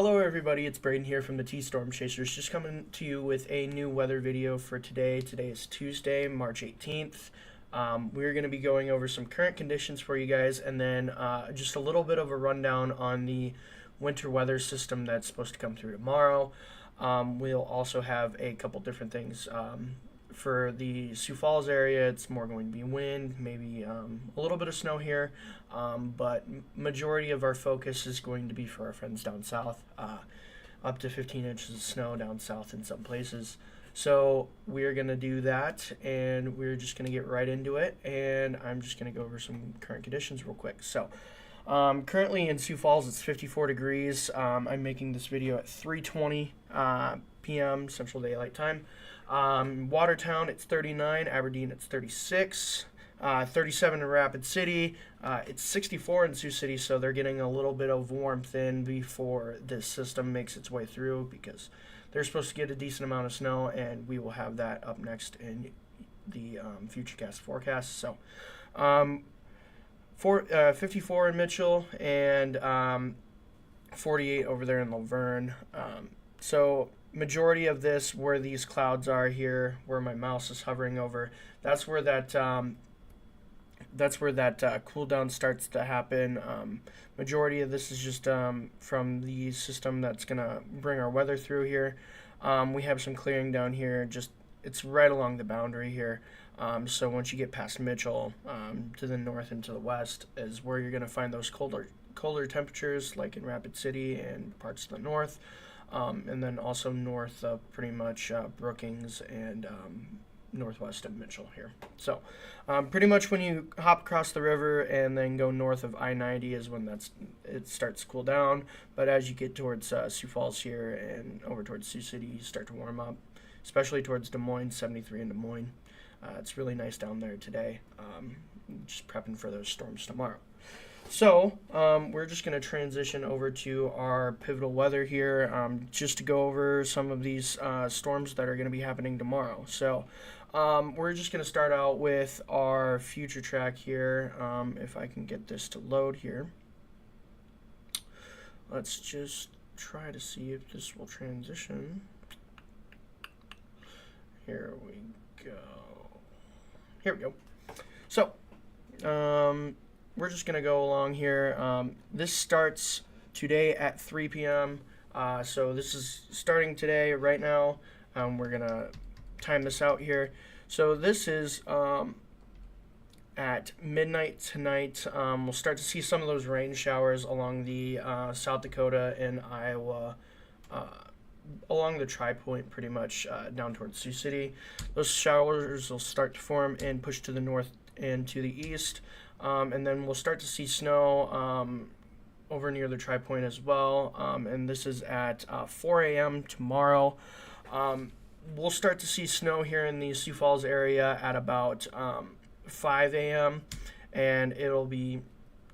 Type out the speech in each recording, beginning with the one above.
Hello everybody, it's Braden here from the T-Storm Chasers, just coming to you with a new weather video for today. Today is Tuesday, March 18th. We're going to be going over some current conditions for you guys, and then just a little bit of a rundown on the winter weather system that's supposed to come through tomorrow. We'll also have a couple different things. For the Sioux Falls area, it's more going to be wind, maybe a little bit of snow here, but majority of our focus is going to be for our friends down south, up to 15 inches of snow down south in some places. So we're going to do that, and we're just going to get right into it, and I'm just going to go over some current conditions real quick. So currently in Sioux Falls, it's 54 degrees. I'm making this video at 3:20 p.m. Central Daylight Time. Watertown, it's 39. Aberdeen, it's 36. 37 in Rapid City. It's 64 in Sioux City, so they're getting a little bit of warmth in before this system makes its way through, because they're supposed to get a decent amount of snow, and we will have that up next in the Futurecast forecast. So 54 in Mitchell, and 48 over there in Laverne. So majority of this, where these clouds are here, where my mouse is hovering over, that's where that cool down starts to happen. Majority of this is just from the system that's gonna bring our weather through here. We have some clearing down here. Just it's right along the boundary here. So once you get past Mitchell, to the north and to the west is where you're gonna find those colder temperatures, like in Rapid City and parts of the north. And then also north of pretty much Brookings and northwest of Mitchell here. So pretty much when you hop across the river and then go north of I-90 is when it starts to cool down. But as you get towards Sioux Falls here and over towards Sioux City, you start to warm up, especially towards Des Moines, 73 in Des Moines. It's really nice down there today. Just prepping for those storms tomorrow. So we're just going to transition over to our pivotal weather here, just to go over some of these storms that are going to be happening tomorrow. So we're just going to start out with our future track here. If I can get this to load here. Let's just try to see if this will transition. Here we go. Here we go. So we're just going to go along here. This starts today at 3 p.m. So this is starting today, right now. We're going to time this out here. So this is at midnight tonight. We'll start to see some of those rain showers along the South Dakota and Iowa, along the Tri-Point pretty much, down towards Sioux City. Those showers will start to form and push to the north and to the east. And then we'll start to see snow over near the Tri-Point as well. And this is at 4 a.m. tomorrow. We'll start to see snow here in the Sioux Falls area at about 5 a.m. And it'll be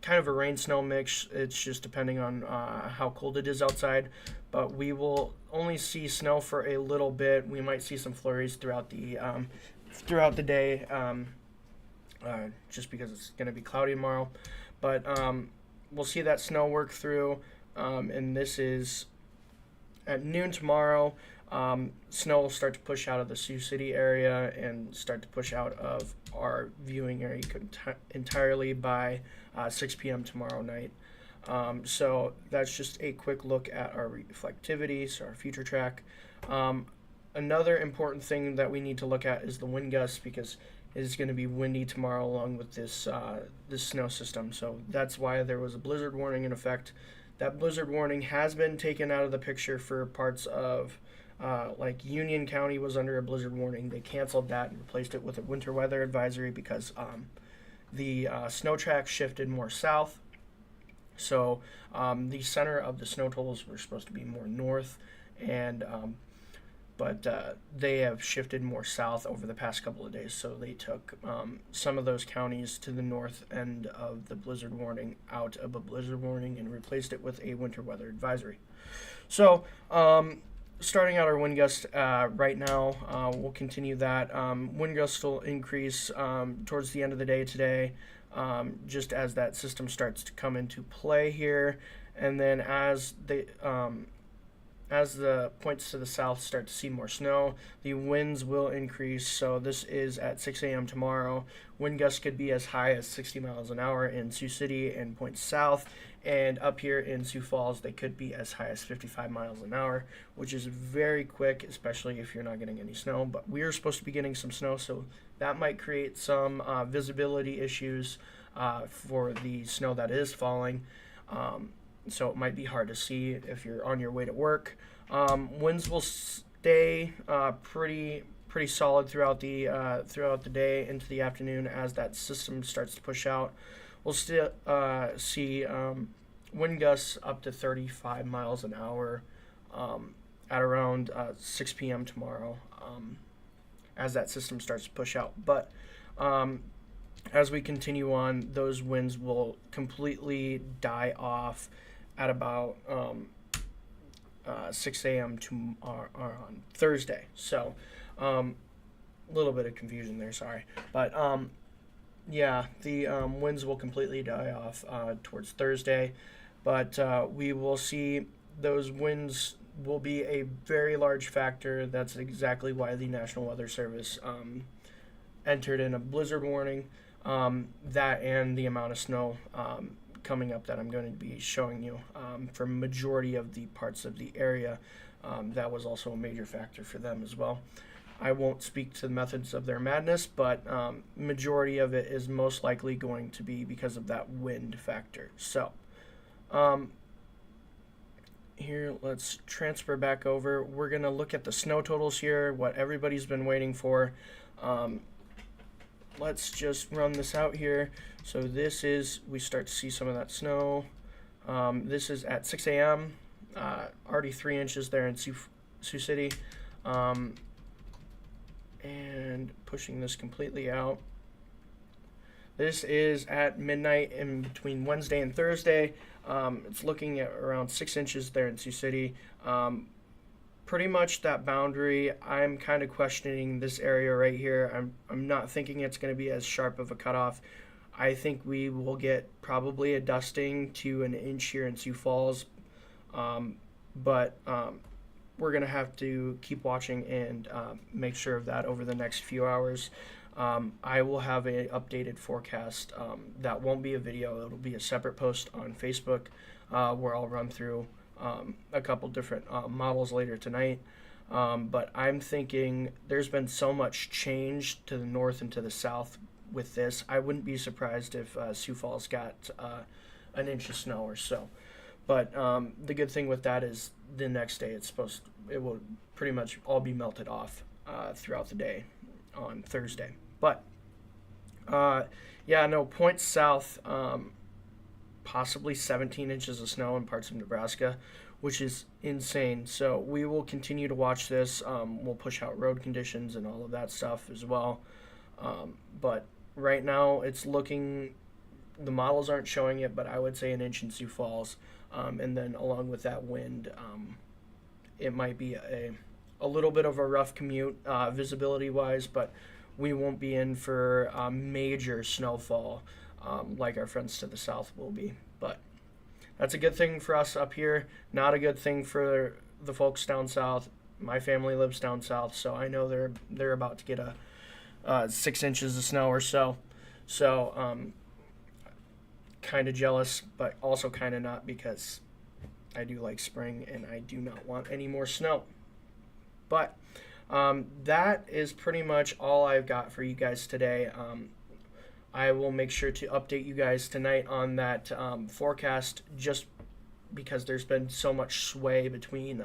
kind of a rain-snow mix. It's just depending on how cold it is outside. But we will only see snow for a little bit. We might see some flurries throughout the day. Just because it's going to be cloudy tomorrow. But we'll see that snow work through, and this is at noon tomorrow. Snow will start to push out of the Sioux City area and start to push out of our viewing area entirely by 6 p.m. tomorrow night. So that's just a quick look at our reflectivity, so our future track. Another important thing that we need to look at is the wind gusts, because it is going to be windy tomorrow along with this snow system. So that's why there was a blizzard warning in effect. That blizzard warning has been taken out of the picture for parts of like Union County was under a blizzard warning. They canceled that and replaced it with a winter weather advisory because the snow track shifted more south. So the center of the snow totals were supposed to be more north, and but they have shifted more south over the past couple of days. So they took some of those counties to the north end of the blizzard warning out of a blizzard warning and replaced it with a winter weather advisory. So starting out our wind gust right now, we'll continue that. Wind gusts will increase towards the end of the day today, just as that system starts to come into play here. And then as as the points to the south start to see more snow, the winds will increase. So this is at 6 a.m. tomorrow. Wind gusts could be as high as 60 miles an hour in Sioux City and points south. And up here in Sioux Falls, they could be as high as 55 miles an hour, which is very quick, especially if you're not getting any snow. But we are supposed to be getting some snow, so that might create some visibility issues for the snow that is falling. So it might be hard to see if you're on your way to work. Winds will stay pretty solid throughout the day into the afternoon as that system starts to push out. We'll still see wind gusts up to 35 miles an hour at around 6 p.m. tomorrow as that system starts to push out. But as we continue on, those winds will completely die off at about 6 a.m. on Thursday. So a little bit of confusion there, sorry. But yeah, the winds will completely die off towards Thursday. But we will see those winds will be a very large factor. That's exactly why the National Weather Service entered in a blizzard warning. That and the amount of snow coming up that I'm going to be showing you for majority of the parts of the area. That was also a major factor for them as well. I won't speak to the methods of their madness, but majority of it is most likely going to be because of that wind factor. So here, let's transfer back over. We're going to look at the snow totals here, what everybody's been waiting for. Let's just run this out here. So this is, we start to see some of that snow. This is at 6 a.m. Already 3 inches there in Sioux City. And pushing this completely out. This is at midnight in between Wednesday and Thursday. It's looking at around 6 inches there in Sioux City. Pretty much that boundary, I'm kind of questioning this area right here. I'm not thinking it's going to be as sharp of a cutoff. I think we will get probably a dusting to an inch here in Sioux Falls. But we're going to have to keep watching and make sure of that over the next few hours. I will have an updated forecast. That won't be a video. It'll be a separate post on Facebook where I'll run through a couple different models later tonight. But I'm thinking there's been so much change to the north and to the south with this. I wouldn't be surprised if Sioux Falls got an inch of snow or so. But the good thing with that is the next day it will pretty much all be melted off throughout the day on Thursday. But yeah, no, points south, possibly 17 inches of snow in parts of Nebraska, which is insane. So we will continue to watch this. We'll push out road conditions and all of that stuff as well. But right now it's looking, the models aren't showing it, but I would say an inch in Sioux Falls. And then along with that wind, it might be a little bit of a rough commute visibility-wise, but we won't be in for major snowfall like our friends to the south will be. But that's a good thing for us up here, not a good thing for the folks down south. My family lives down south, so I know they're about to get a 6 inches of snow or so. So kind of jealous, but also kind of not, because I do like spring and I do not want any more snow. But that is pretty much all I've got for you guys today. I will make sure to update you guys tonight on that forecast, just because there's been so much sway between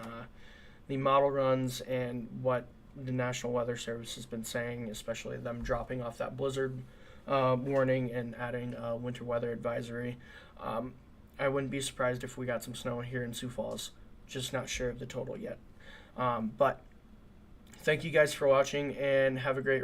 the model runs and what the National Weather Service has been saying, especially them dropping off that blizzard warning and adding a winter weather advisory. I wouldn't be surprised if we got some snow here in Sioux Falls. Just not sure of the total yet. But thank you guys for watching, and have a great rest.